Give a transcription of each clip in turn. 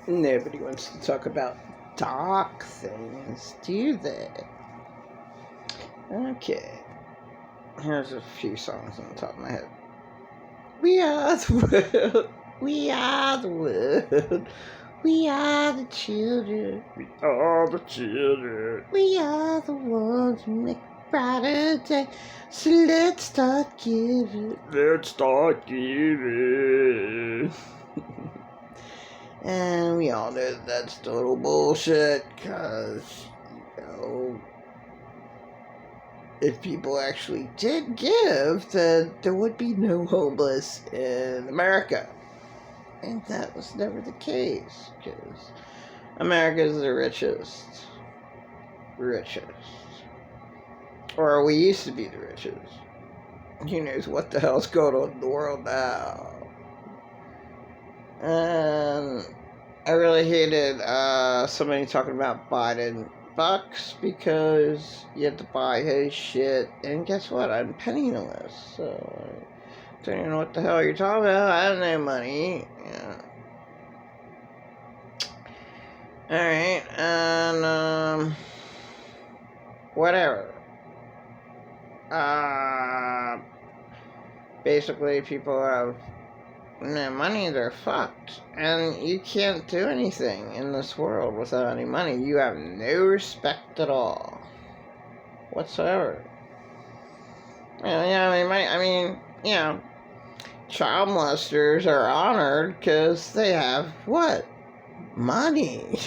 Nobody wants to talk about dark things, do they? Okay. Here's a few songs on the top of my head. We are the world. We are the world. We are the children. We are the children. We are the ones who make a brighter day. So let's start giving. Let's start giving. And we all know that that's total bullshit, because, if people actually did give, then there would be no homeless in America. And that was never the case, because America is the richest. Or we used to be the richest. Who knows what the hell's going on in the world now. And I really hated somebody talking about Biden bucks, because you have to buy his shit, and guess what? I'm penniless, so I don't even know what the hell you're talking about. I have no money. Yeah. Alright, and whatever. Basically, people have no money, they're fucked. And you can't do anything in this world without any money. You have no respect at all. Whatsoever. Child molesters are honored because they have what? Money.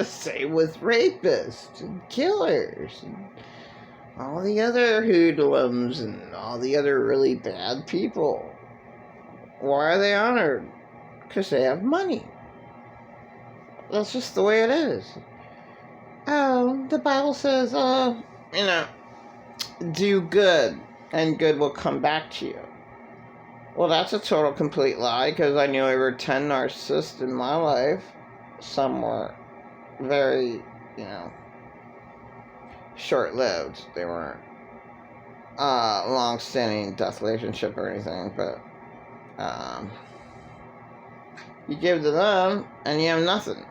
Same with rapists and killers and all the other hoodlums and all the other really bad people. Why are they honored? Because they have money. That's just the way it is. Oh, the Bible says, do good, and good will come back to you. Well, that's a total complete lie, because I knew over 10 narcissists in my life. Some were very, short-lived. They weren't long-standing death relationship or anything, but you give to them and you have nothing,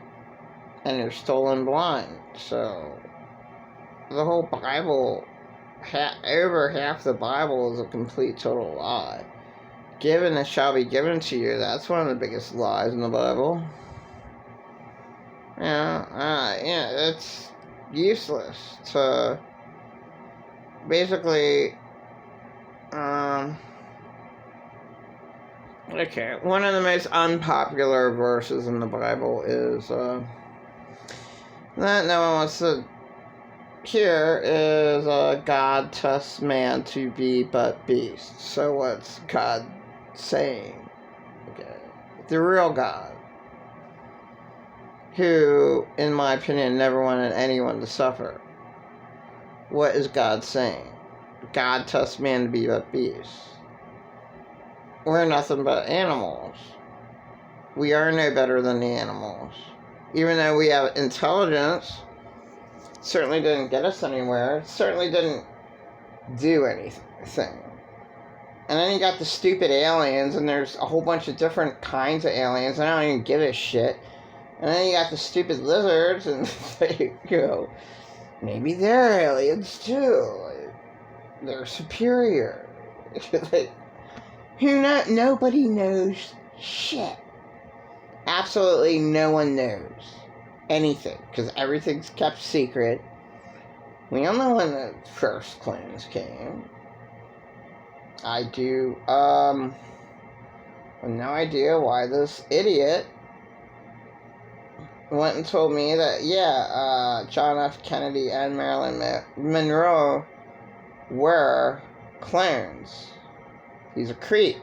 and you're stolen blind. So the whole Bible, over half the Bible is a complete total lie. Given it shall be given to you. That's one of the biggest lies in the Bible. It's useless to basically okay, one of the most unpopular verses in the Bible is that no one wants to hear is God tests man to be but beast. So what's God saying? Okay, the real God, who, in my opinion, never wanted anyone to suffer. What is God saying? God tests man to be but beast. We're nothing but animals. We are no better than the animals. Even though we have intelligence, it certainly didn't get us anywhere. It certainly didn't do anything. And then you got the stupid aliens, and there's a whole bunch of different kinds of aliens, and I don't even give a shit. And then you got the stupid lizards, and maybe they're aliens too. They're superior. Nobody knows shit. Absolutely no one knows anything, because everything's kept secret. We don't know when the first clones came. I do, have no idea why this idiot went and told me that, John F. Kennedy and Marilyn Monroe were clones. He's a creep.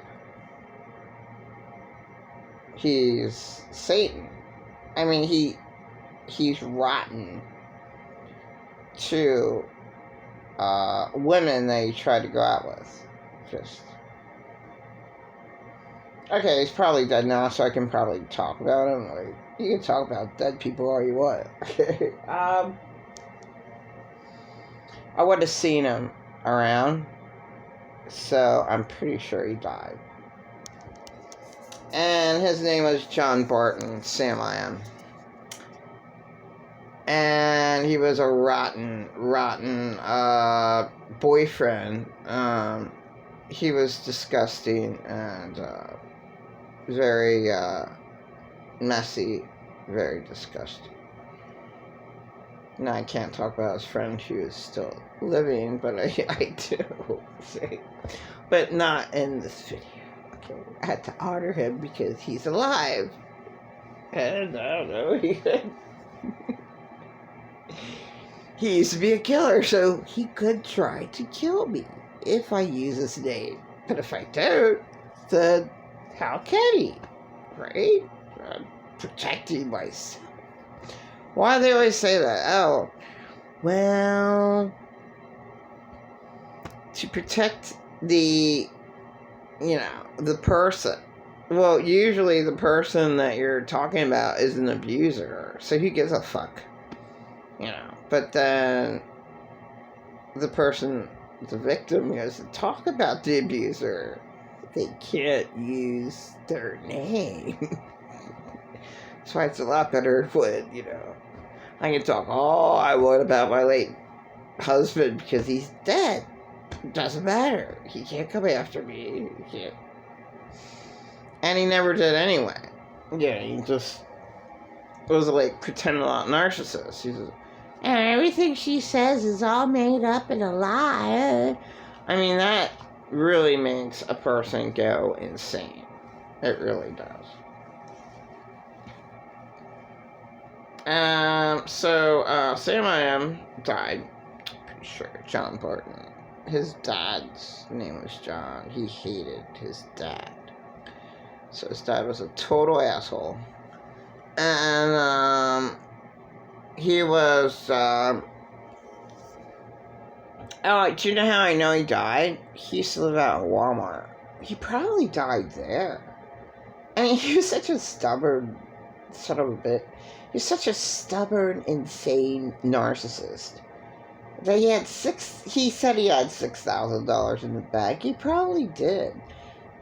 He's Satan. I mean, he's rotten to women that he tried to go out with. Okay, he's probably dead now, so I can probably talk about him. Like, you can talk about dead people all you want. Okay. I would have seen him around, so I'm pretty sure he died. And his name was John Barton, Sam I am. And he was a rotten boyfriend. He was disgusting and very messy, very disgusting. Now I can't talk about his friend who is still living, but I do say, but not in this video. Okay, I had to honor him because he's alive. And I don't know, he used to be a killer, so he could try to kill me if I use his name. But if I don't, then how can he? Right? I'm protecting myself. Why do they always say that? Oh, well, to protect the person. Well, usually the person that you're talking about is an abuser, so who gives a fuck? But then the victim goes to talk about the abuser. They can't use their name. That's why it's a lot better when, I can talk all I want about my late husband because he's dead. It doesn't matter. He can't come after me. He can't. And he never did anyway. Yeah, he just was like pretending a lot narcissist. He's just, and everything she says is all made up and a lie. I mean, that really makes a person go insane. It really does. Sam I Am died. Pretty sure. John Barton. His dad's name was John. He hated his dad. So his dad was a total asshole. And, he was, do you know how I know he died? He used to live out in Walmart. He probably died there. I mean, he was such a stubborn son of a bitch. He was such a stubborn, insane narcissist. That he said he had $6,000 in the bank. He probably did.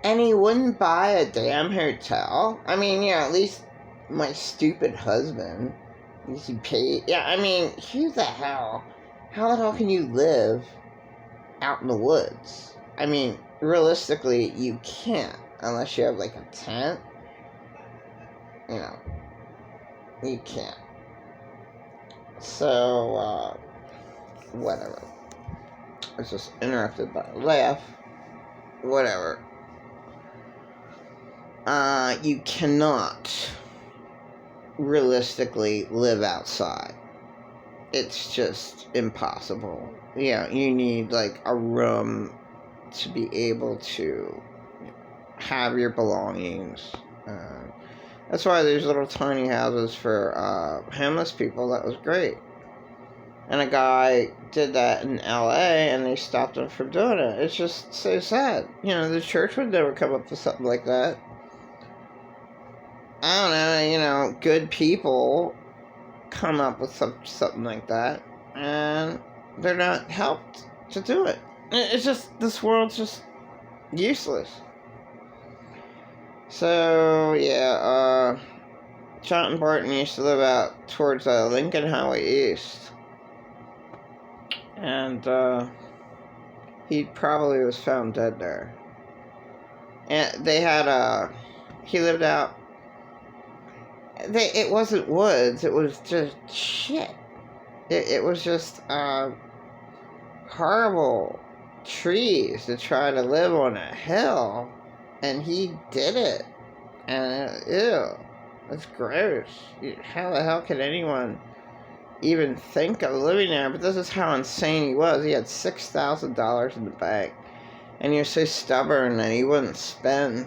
And he wouldn't buy a damn hotel. I mean, at least my stupid husband. He paid. Yeah, I mean, who the hell? How the hell can you live out in the woods? I mean, realistically, you can't. Unless you have, like, a tent. You can't. So, whatever. I was just interrupted by a laugh. Whatever. You cannot realistically live outside. It's just impossible. Yeah, you need like a room to be able to have your belongings. That's why there's little tiny houses for homeless people. That was great. And a guy did that in LA and they stopped him from doing it. It's just so sad. The church would never come up with something like that. I don't know, good people come up with something like that, and they're not helped to do it. It's just, this world's just useless. So, yeah, John Barton used to live out towards Lincoln Highway East, and he probably was found dead there. And they had, he lived out, it wasn't woods, it was just shit. It was just horrible trees to try to live on a hill, and he did it. And ew, that's gross. How the hell could anyone even think of living there? But this is how insane he was. He had $6,000 in the bank, and he was so stubborn that he wouldn't spend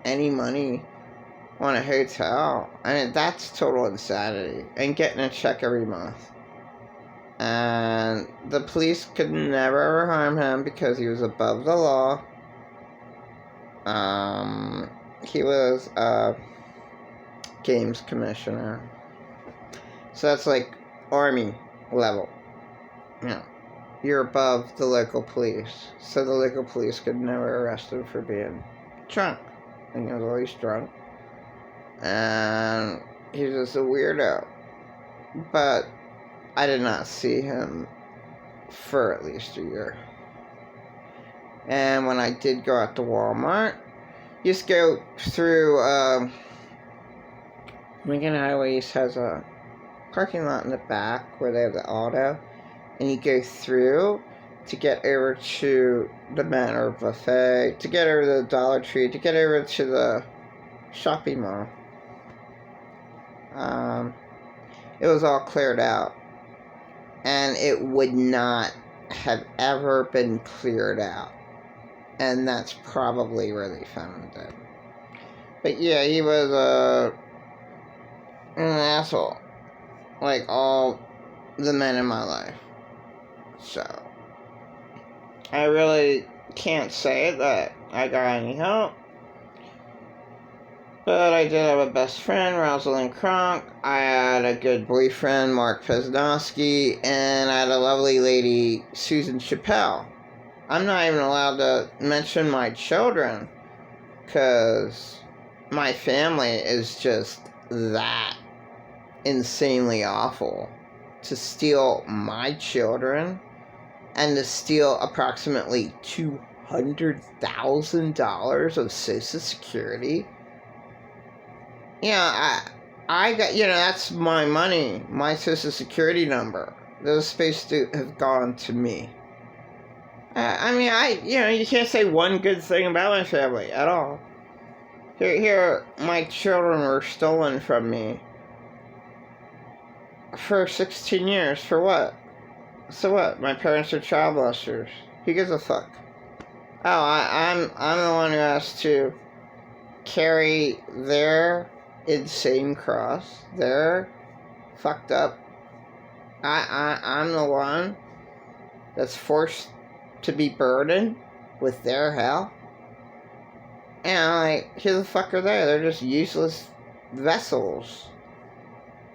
any money on a hotel. I mean, that's total insanity. And getting a check every month. And the police could never harm him because he was above the law. He was a games commissioner. So that's like army level. You're above the local police. So the local police could never arrest him for being drunk. And he was always drunk. And he's just a weirdo. but I did not see him for at least a year. And when I did go out to Walmart, you just go through, Lincoln Highway East has a parking lot in the back where they have the auto, and you go through to get over to the Manor Buffet, to get over to the Dollar Tree, to get over to the shopping mall. It was all cleared out, and it would not have ever been cleared out, and that's probably where they found him dead. But yeah, he was an asshole, like all the men in my life. So I really can't say that I got any help. But I did have a best friend, Rosalind Kronk. I had a good boyfriend, Mark Pesnowski. And I had a lovely lady, Susan Chappelle. I'm not even allowed to mention my children, because my family is just that insanely awful. To steal my children and to steal approximately $200,000 of Social Security. Yeah, I got, that's my money, my Social Security number. Those supposed to have gone to me. You can't say one good thing about my family at all. Here, my children were stolen from me for 16 years. For what? So what? My parents are child molesters. Who gives a fuck? Oh, I'm the one who has to carry their insane cross. They're fucked up. I'm the one that's forced to be burdened with their hell. And who the fuck are they? They're just useless vessels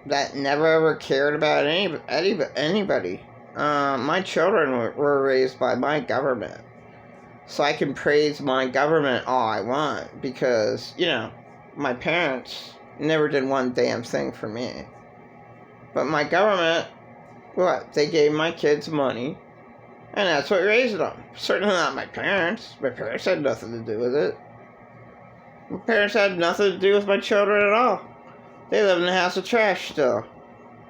that never ever cared about anybody. My children were raised by my government. So I can praise my government all I want, because, my parents never did one damn thing for me. But my government, what? They gave my kids money, and that's what raised them. Certainly not my parents. My parents had nothing to do with it. My parents had nothing to do with my children at all. They live in a house of trash still.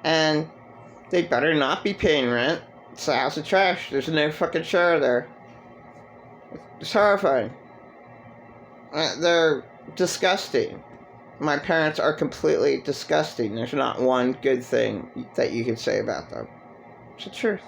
And they better not be paying rent. It's a house of trash. There's no fucking shower there. It's horrifying. They're disgusting. My parents are completely disgusting. There's not one good thing that you can say about them. It's the truth.